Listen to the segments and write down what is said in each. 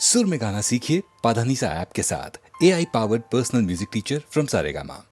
सुर में गाना सीखिए पाधानीसा ऐप के साथ। AI powered personal music teacher from Saregama.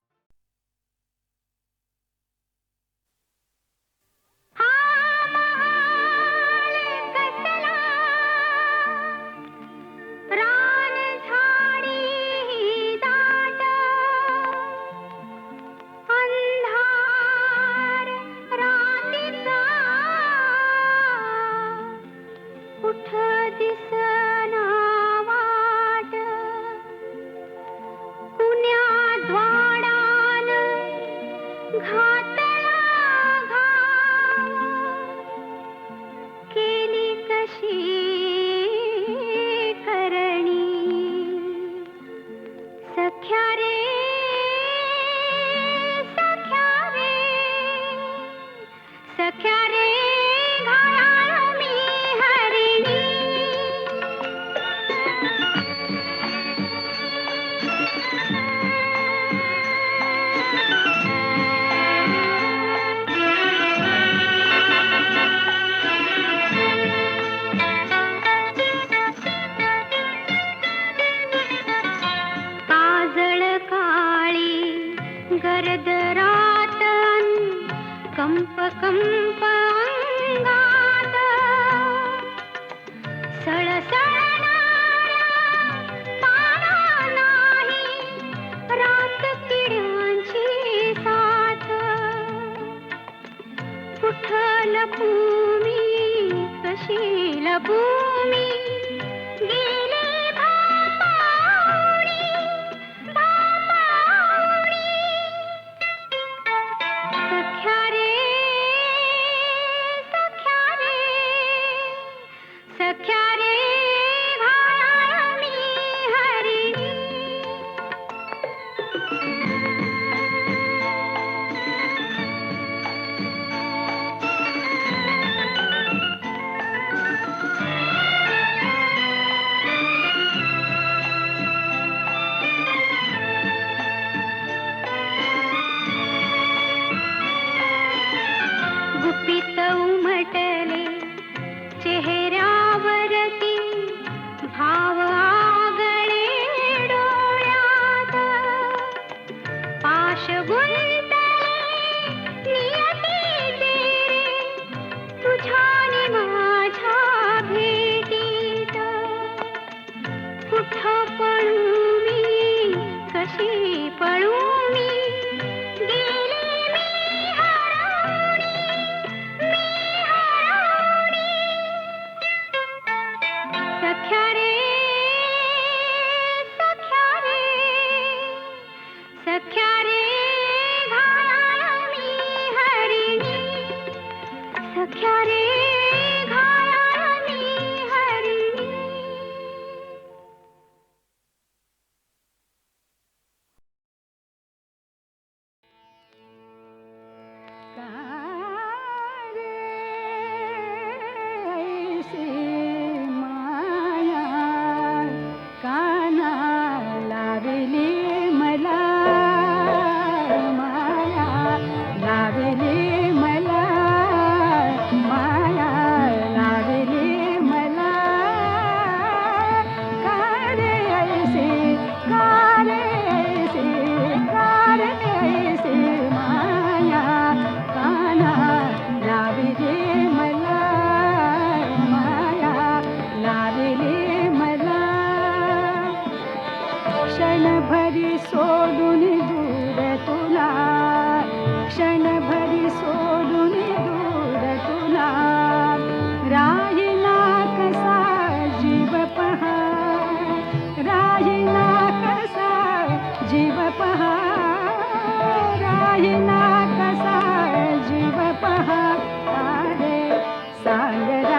सांग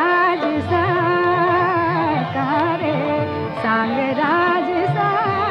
राज साकारे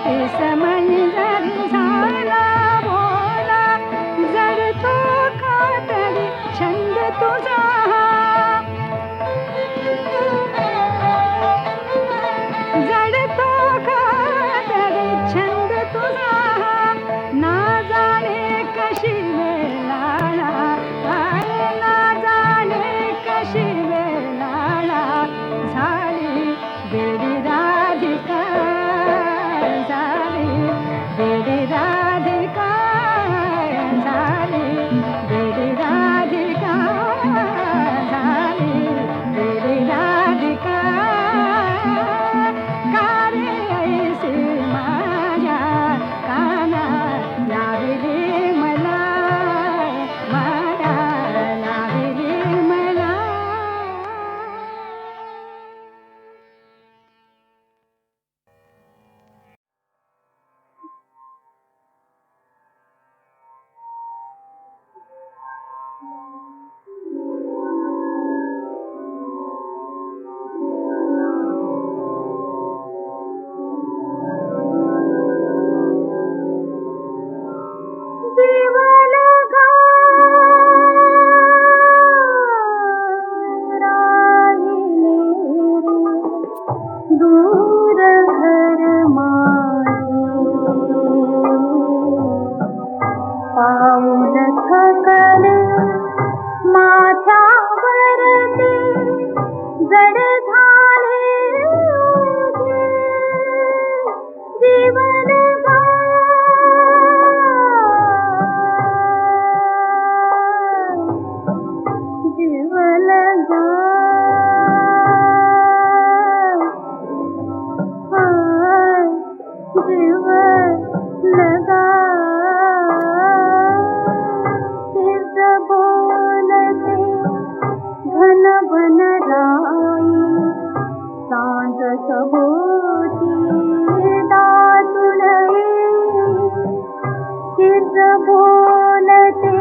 समयी जरी झाला भोला, जडतो कातडी छंद तुझा हा. जडतो कातडी छंद तुझा हा. ना जाणे कशी वेळाला, ना जाणे कशी वेळाला झाली बेडी राधिका, झाली बेडी राधिका, झाली बेडी राधिका, झाली बेडी राधिका. का रे ऐसी माझ्या काना लाविली मला, माया लाविली मला. दूर घर पाऊल थकले माथ्यावरती, जड झाले ओझे जीवन गा. जीवन गा जीव लगा. किस बोलते घन घन राई, सांज सभोवती दाटून येई. किस बोलते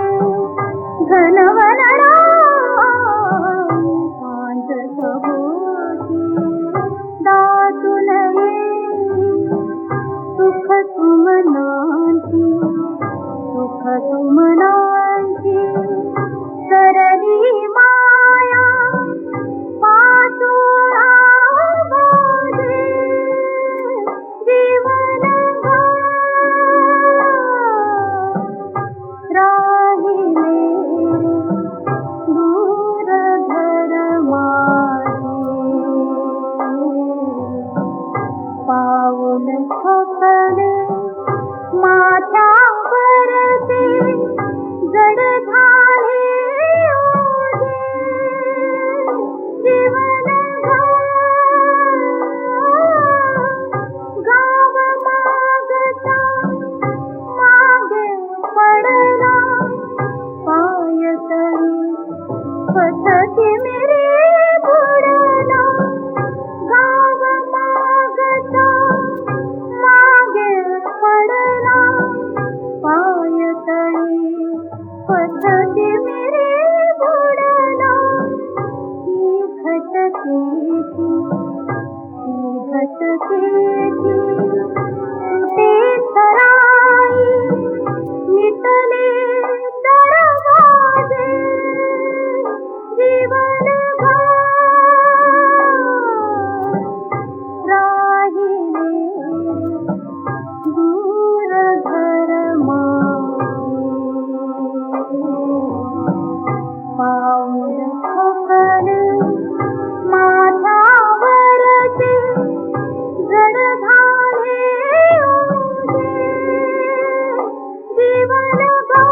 घन घन राई, सांज सभोवती दाटून येई. सुख सुमनांची, सुख सुमनांची सरली माया पाचोळा वाजे जीवन गा. राहिले दूर घर माझे, पाऊल थकले माथ्यावरती, जड झाले ओझे जीवन गा. गाव मागता मागे पडला, पायतळी पथती मिरी बुडला. गाव मागता मागे पडला, पायतळी पथती मिरी बुडला. ही घटकेची, ही घटकेची सुटे सराई, मिटले दरवाजे जीवन गा. राहिले दूर घर माझे, पाऊल थकले माथ्यावरती, जड झाले ओझे जीवन गा.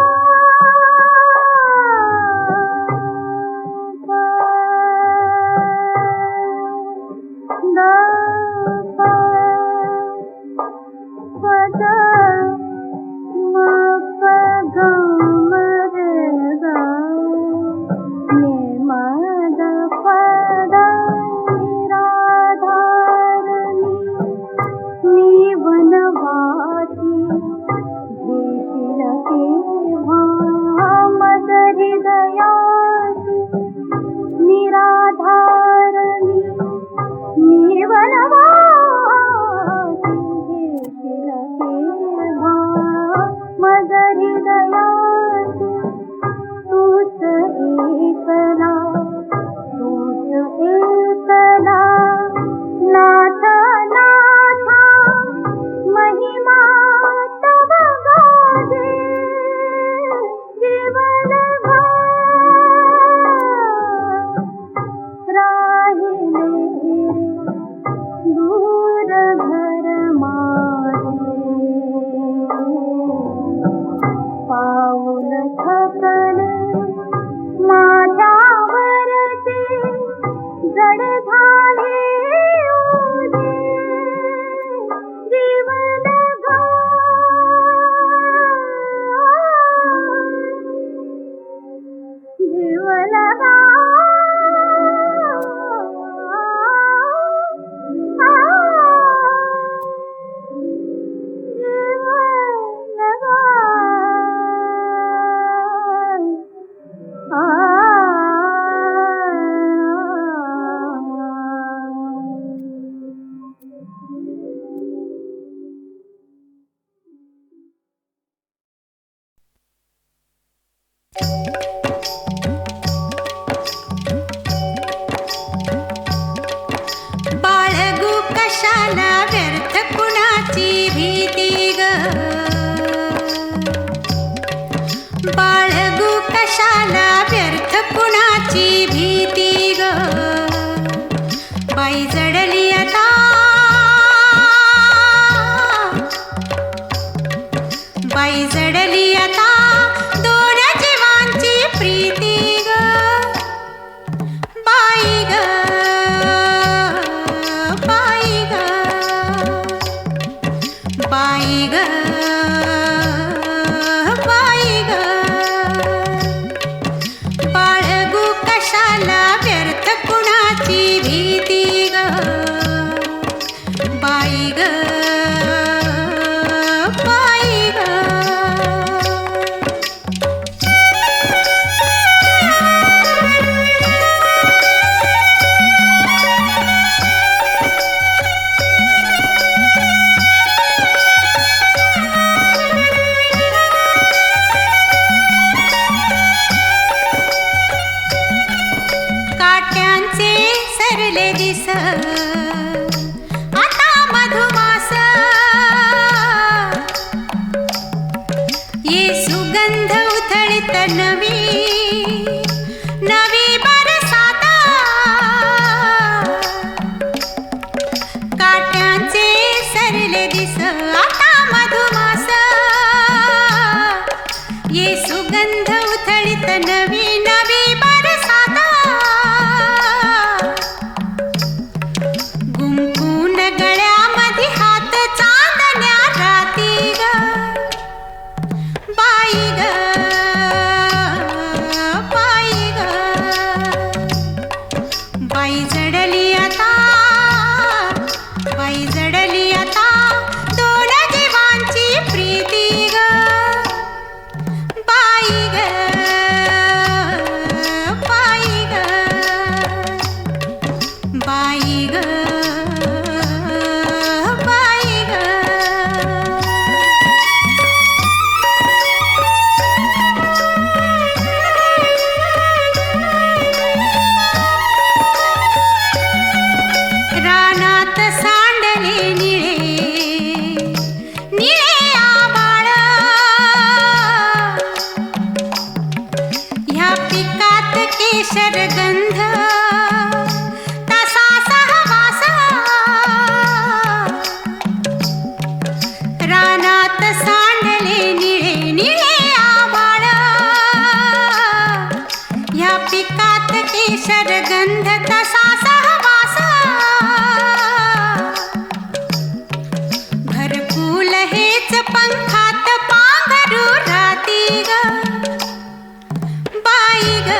निराधार मी वनवासी घेशील बाळगू कशाला व्यर्थ कुणाची भीती ग, बाळगू कशाला व्यर्थ कुणाची भीती ग, बाई जडली आता, बाई जडली आता दोन जीवांची प्रीती ग, बाई ग, बाई ग, बाई ग, बाई ग, बाळगू कशाला व्यर्थ कुणाची भीती ग, बाई ग, बाई ग. काट्यांचे सरले दिस आता मधुमास, ये सुगंध उथळीत नवी नवी बरसात, काट्यांचे सरले दिस आता मधुमास, ये सुगंध उथळीत नवी नवी बरसात, गुंफून गळ्यामध्ये हात चांदण्या राती ग, बाई ग, बाई ग, बाई जडली आता, बाई जडली आता दोन जीवांची प्रीती ग, बाई ग, बाई ग, बाई ग, बाई ग. रानात सांडले निळे निळे आभाळ, ह्या पिकात केशर गंध तसा सहवास, रानात सांडले निळे निळे आभाळ, ह्या पिकात केशर गंध तसा सहवास, घरकुल हेच पंखात पांघरू राती ग, बाई ग,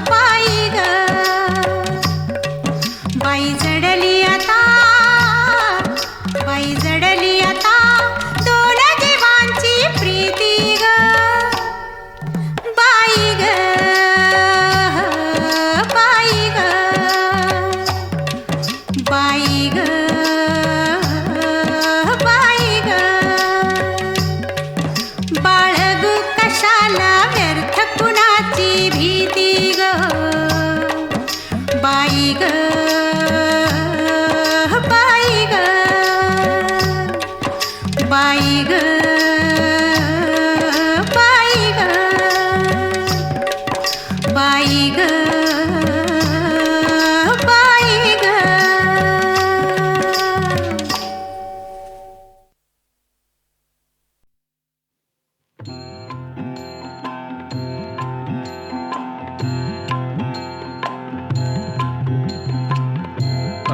बाई ग, बाई जडली आता, बाई जडली आता दोन जीवांची प्रीती ग, बाई ग, बाई ग, बाई ग, बाई ग, बाळगू कशाला व्यर्थ कुणाची भीती ग, बाई ग, बाई ग, बाई ग, बाई ग, बाई ग, बाई ग.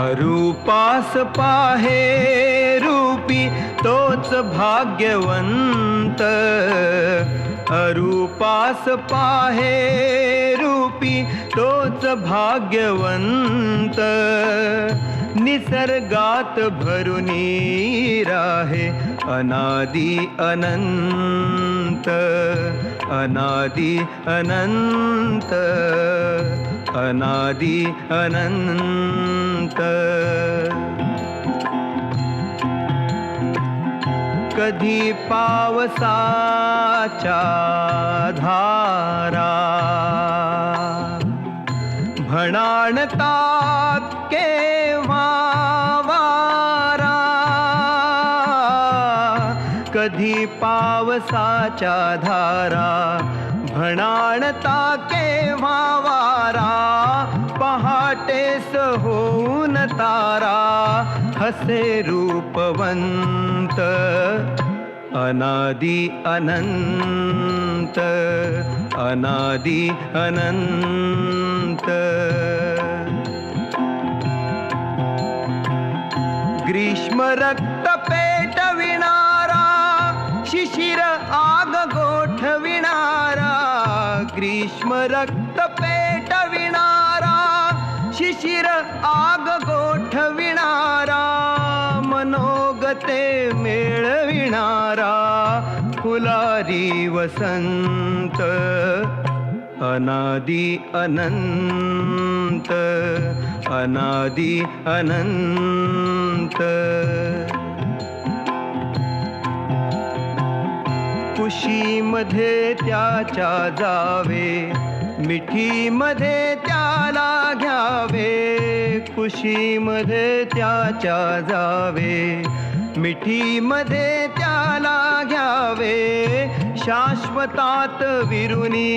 अरूपास पाहे रूपी तोच भाग्यवंत, अरूपास पाहे रूपी तोच भाग्यवंत, निसर्गात भरुनी राहे अनादि अनंत, अनादि अनंत, अनादि अनंत. कधी पावसाच्या धारा भणाणतात केव्हा वारा, कधी पावसाच्या धारा भणाणता केव्हा वारा, पहाटेस होऊन तारा हसे रूपवंत अनादि अनंत अनादि अनंत। ग्रीष्म रक्त पेटविणारा शिशिर आग गोठविणारा, ग्रीष्म रक्त पेटविणारा शिशिर आग गोठविणारा, मनोगते मेळविणारा फुलारी वसंत अनादि अनंत अनादि अनंत। कुशीमध्ये त्याच्या जावे मिठीमध्ये त्याला घ्यावे, कुशीमध्ये त्याच्या जावे मिठीमध्ये त्याला घ्यावे, शाश्वतात विरुनी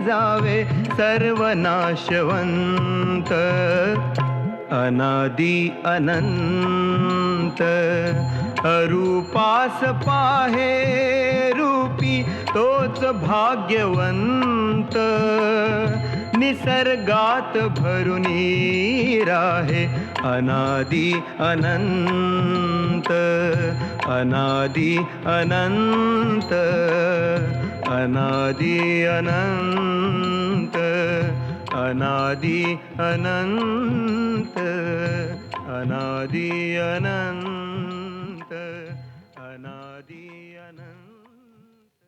जावे सर्वनाशवंत अनादि अनंत। अरूपास पाहे रूपी तोच भाग्यवंत, निसर्गात भरुनी राहे अनादि अनंत अनादि अनंत अनादि अनंत अनादि अनंत अनादि अनंत अनादि अनंत।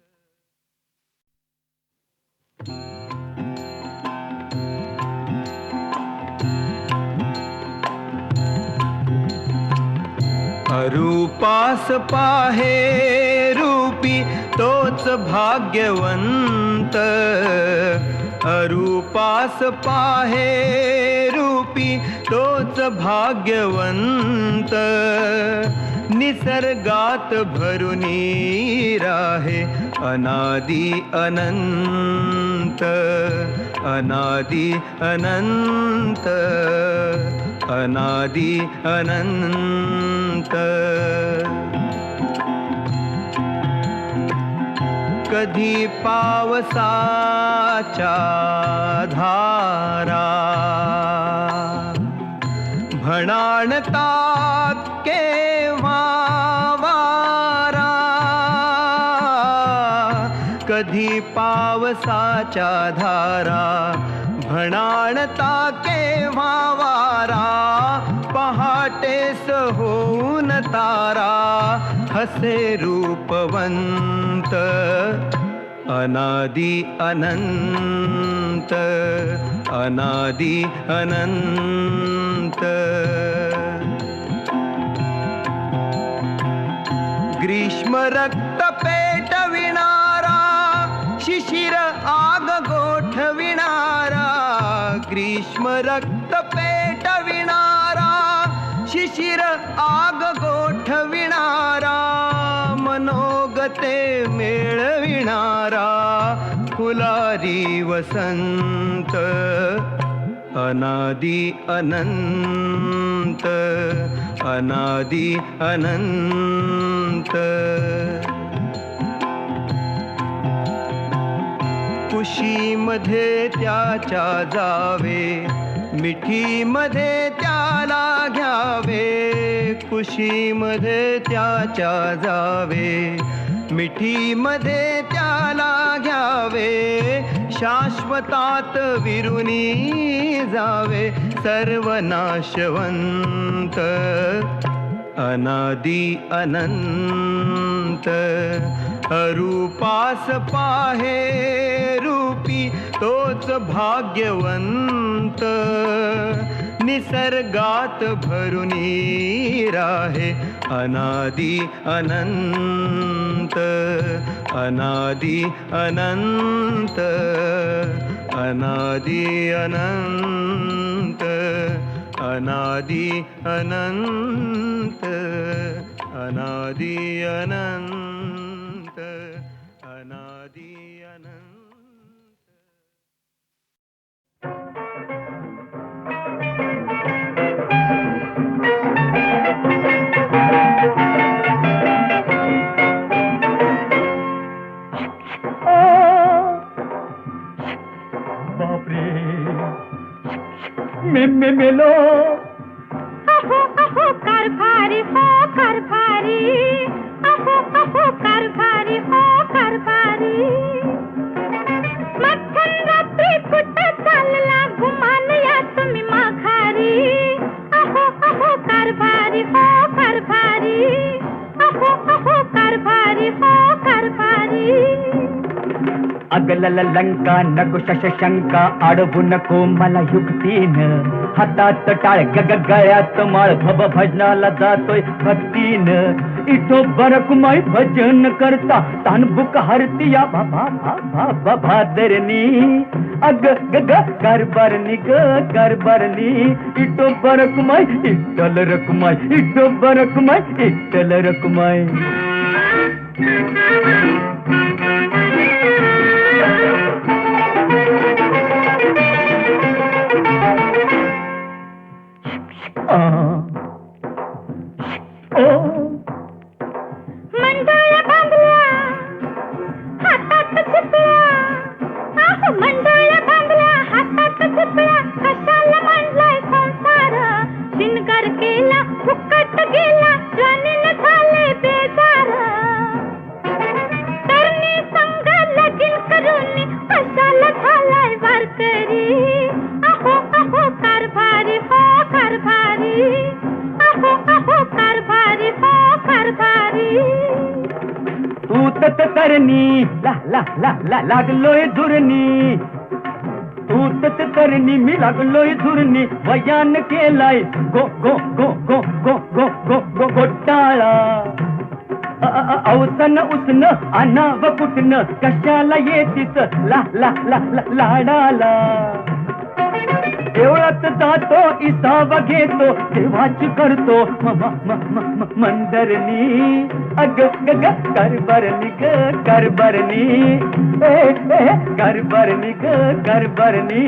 अरूपास पाहे रूपी तोच भाग्यवंत, अरूपास पाहे रूपी तोच भाग्यवंत, निसर्गात भरुनी राहे अनादि अनंत अनादि अनंत अनादि अनंत। कधी पावसाच्या धारा भणाणतात केव्हा वारा, कधी पावसाच्या धारा भणाणता केव्हा वारा, पहाटेस होऊन तारा हसे रूपवंत अनादि अनंत अनादि अनंत। ग्रीष्म रक्त पेटविणारा शिशिर आग गोठविणारा, ग्रीष्म रक्त पेटविणारा शिशिर आग गोठविणारा, मनोगते मेळविणारा फुलारी वसंत अनादि अनंत अनादि अनंत। कुशीमध्ये त्याच्या जावे मिठीमध्ये त्याला घ्यावे, कुशीमध्ये त्याच्या जावे मिठीमध्ये त्याला घ्यावे, शाश्वतात विरुनी जावे सर्वनाशवंत अनादि अनंत। अरूपास पाहे रूपी तोच भाग्यवंत, निसर्गात भरुनी राहे अनादि अनंत अनादि अनंत अनादि अनंत अनादि अनंत अनादि अनंत अनादि अनंत. बापरे मे मेलो. अहो अहो कारभारी हो कारभारी, अहो अहो कारभारी हो कारभारी. मध्यरात्री कुठे चालला गुमान या तुम्ही माघारी. अहो अहो कारभारी हो कारभारी, अहो अहो कारभारी हो कारभारी. अगलल लंका नको शशंका अडवू नको मला युक्तीनं. हातात टाळ गळ्यात माळ भब भजनाला जातोय भक्तीनं. इथो बरकुमाई भजन करता तानबुक हरती या बाबा भादरनी. अग ग ग कारभारनी ग कारभारनी. इथो बरकुमाई इट्टल रकुमाई, इथो बरकुमाई इट्टल रकुमाई. मंडळ बांधल्या हातात चिपळ्या, आहो मंडळ बांधल्या हातात चिपळ्या. कशाला मांडलाय संसार, शिनगार केला फुकट गेला जाणीन झाले बेजार. तरणी संग लगीन करून कशाला झालाय वारकरी. अहो अहो कारभारी हो कारभारी, अहो अहो कारभारी हो कारभारी. तू तत करणी ला ला ला ला लागलोय झुरणी. तू तत करणी मी लागलोय झुरणी. वयान केलाय गो गो गो गो गो गो गो गो घोटाळा. अवसन उसन अनाव कुटन कशाला येतीच ला ला ला ला लाडाला. देवळात जातो इसावा घेतो देवाची करतो मंदरनी. अग ग ग कारभारनी ग कारभारनी, कारभारनी ग कारभारनी.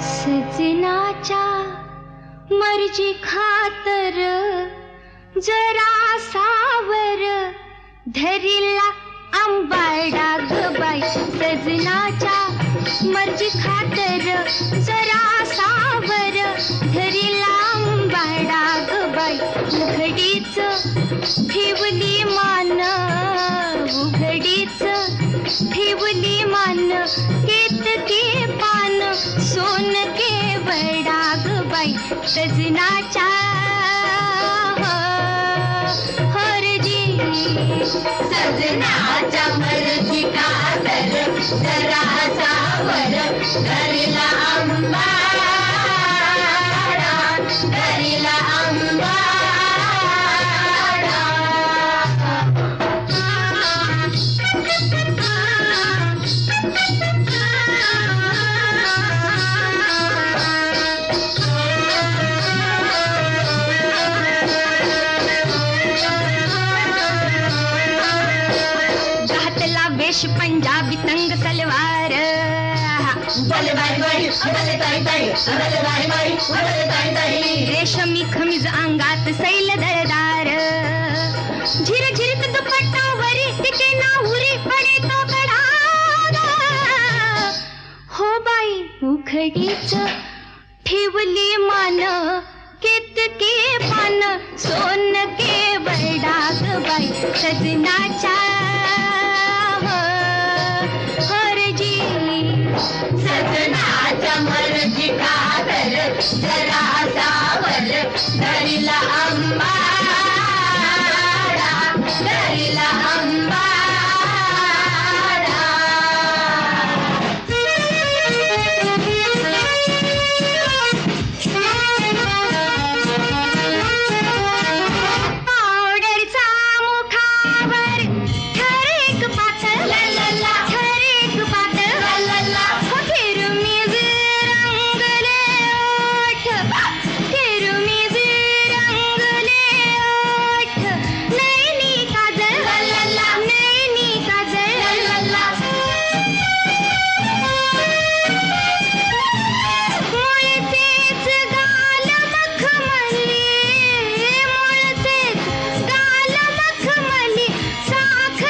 सजनाच्या मर्जी खातर जरा सावर धरिला आंबाडा ग बाई. सजनाच्या मर्जी खातर जरा सावर धरिला आंबाडा ग बाई. उघडीच ठेवली मान, उघडीच ठेवली मान. केतके पान सोन केवडा ग बाई. सजनाच्या हरजी सजनाच्या मर्जी खातर जरा सावर धरिला आंबाडा, धरिला आंबाडा. वेश पंजाबी तंग सलवार, रेशमी खमीज अंगात सैल दरदार. झिर झिरत दुपट्टावरी तिचे नाहुरी पडे तो कडागा. हो बाई उघडीच ठेवली मान, केतके पान सोन केवडा ग बाई. सजनाच्या हरजी जरासावर धरिला अंबाडा धरिला पावडरचा मुखावर ठरेक पातळ ठरेक पातळ फिरुमीज रंगले ओठ फिरुमीज रंगले ओठ नैनी काजळ नैनी काजळ मुळचेच गाल मखमली मुळचेच गाल मखमली साख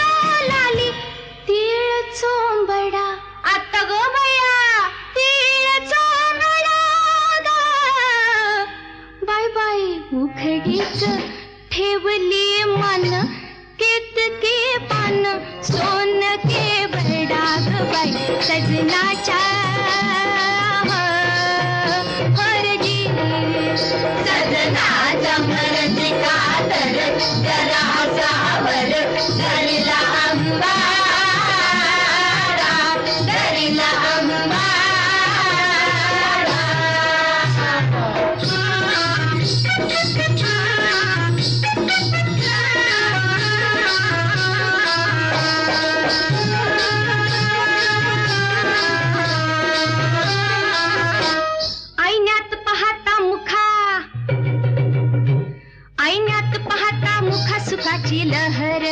तोलाली तीळ चोंबडा आता गो बया तीळ चोंबडा बाय बाय उखडीच ठेवली मन केतके पान सोन के बडा ग बाई सजनाच्या हरजी सजनाच्या मरजी कातर जरासावर धरिला अंबाडा धरिला आईन्यात पाहता मुखा सुखाची लहर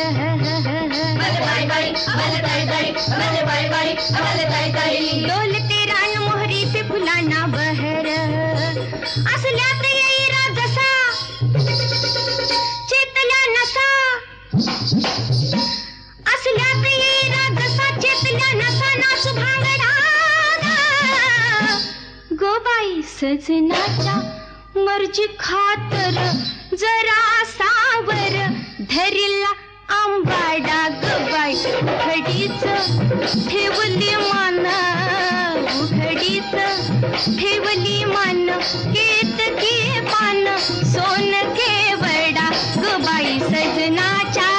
डोलते रान मोहरीचे फुलांना बहर असल्यात येईरा जसा चेतल्या नसा असल्यात येईरा जसा चेतल्या नसा नाच भांगडा गोबाई सजनाच्या मर्जी खातर जरा सावर धरिला आंबाडा गबाई उघडीच ठेवली मन उघडीच ठेवली मन केतकी पान सोन केवडा गबाई सजनाच्या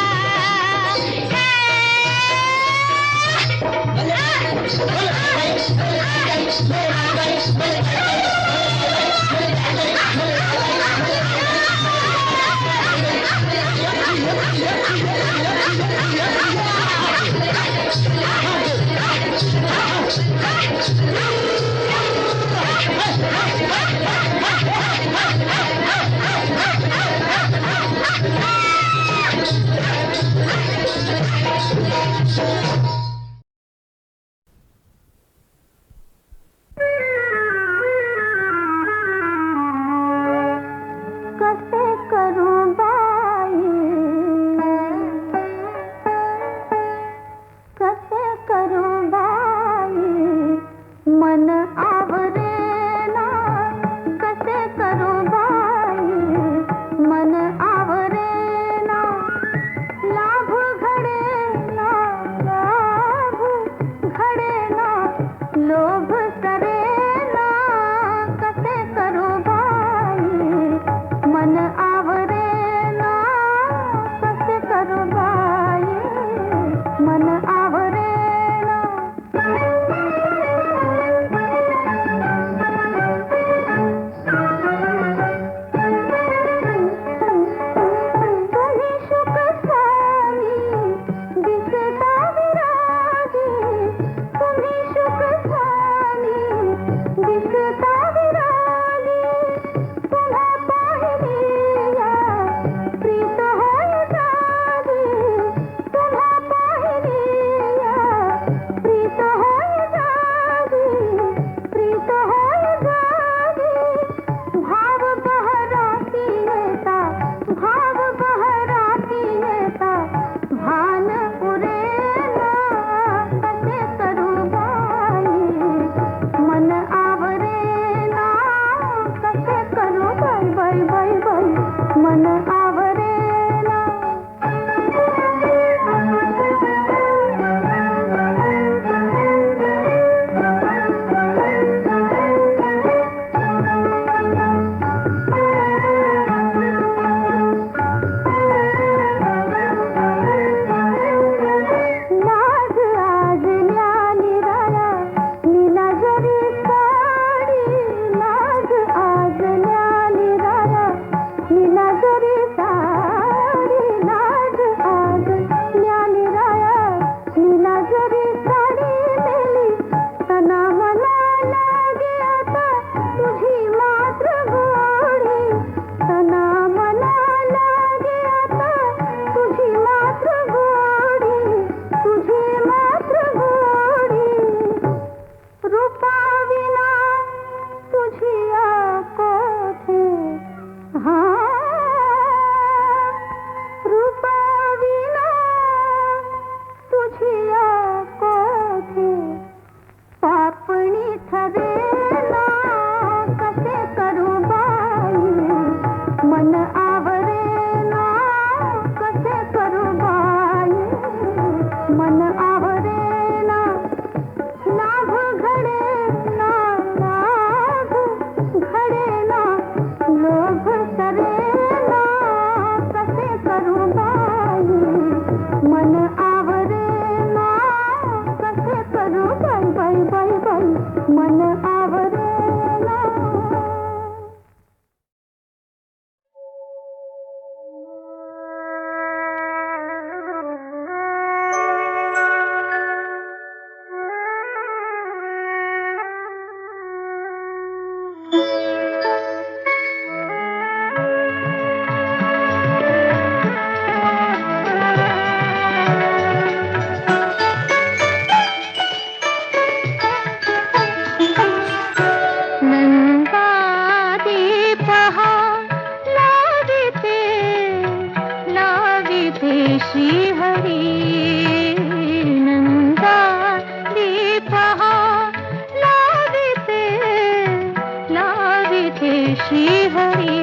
श्रीहरी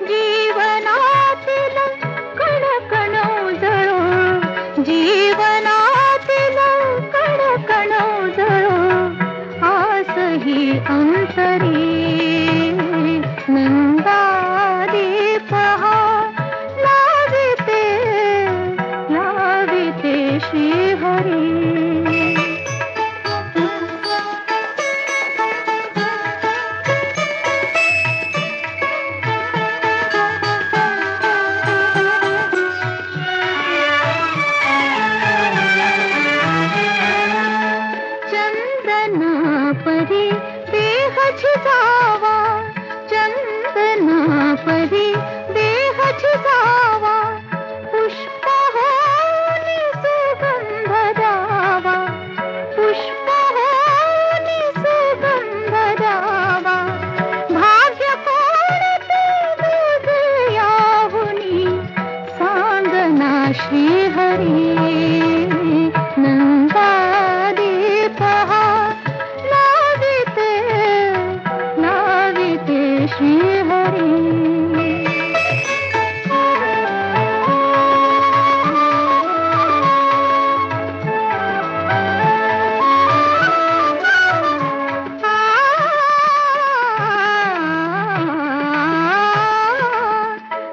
जीवनातील कण कण उजळो जीवनातील कण कण उजळो आसही अंतरी नंदादीप हा लाविते लाविते श्रीहरी परी देह छिजावा चंदना परी देह छिजावा पुष्प होनी सुगंध द्यावा पुष्प होनी सुगंध द्यावा भाग्य कोणते दूध याहुनी सांगना श्रीहरी नंदादीप हा श्रीहरी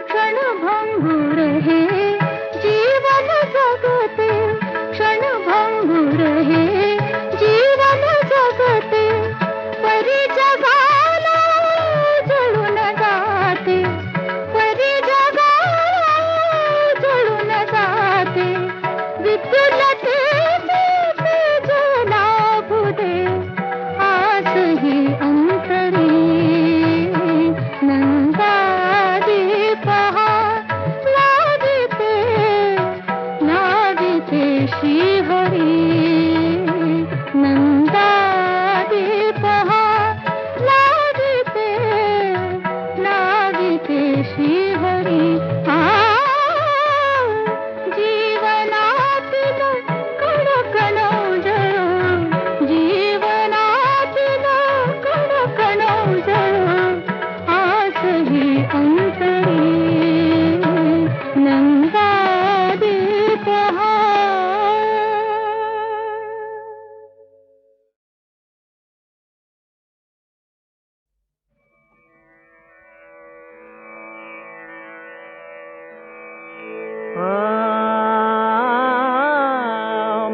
क्षणभंगुर हे जीवन जगते क्षणभंगुर हे जीवन जगते परी जगाला जळून जाते परी जगाला जळून जाते विद्युलतेचे तेज लाभू दे आसही अंतरी नंदादीप हा लाविते लाविते श्रीहरी नंदादीप हा लाविते लाविते श्रीहरी जीवनातील कण कण उजळो जीवनातील कण कण उजळो आसही अंतरी नंदादीप हा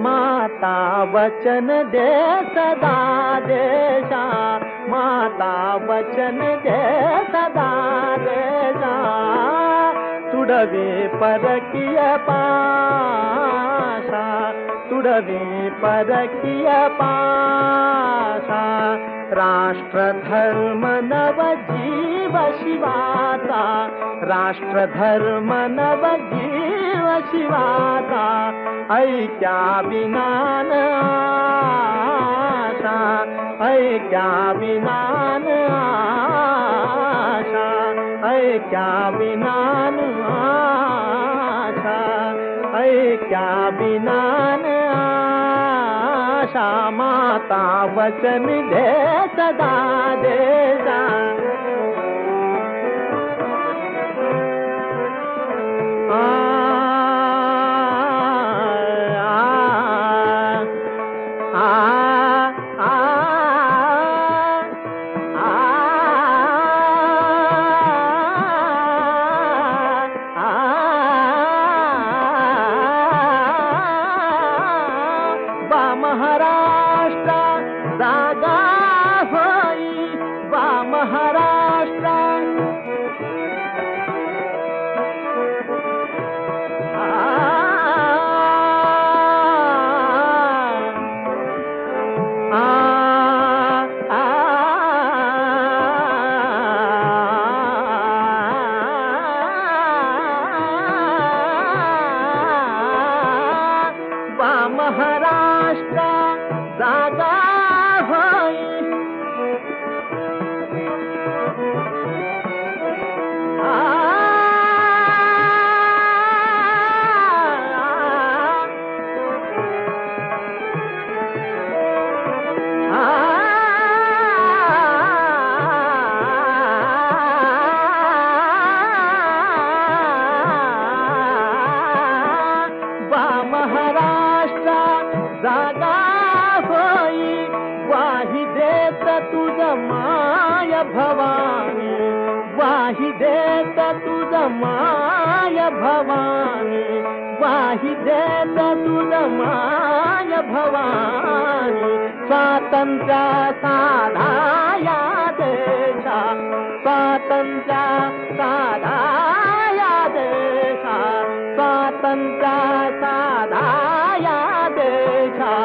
माता वचन दे सदा देशा माता वचन दे सदा देशा तुडवे परकीय पाशा तुडवे परकीय पाशा राष्ट्र धर्म नव जीव शिवाचा राष्ट्र धर्म नव जीव शिवाचा ऐक्या विनान आशा ऐक्या विनान आशा ऐक्या विनान आशा ऐक्या विनान आशा माता वचन दे सदा देशा महाराष्ट्र जागा होई वा महाराष्ट्र तुझ माय भवानी, वाही देत तुझ माय भवानी, वाही देत तुझ माय भवानी. स्वातंत्र्य साधा या देशा, स्वातंत्र्य साधा या देशा, स्वातंत्र्य साधा या देशा.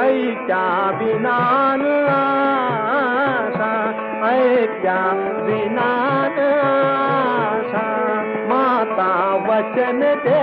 ऐक्या विनान आशा, ऐक्या विनान आशा. माता वचन दे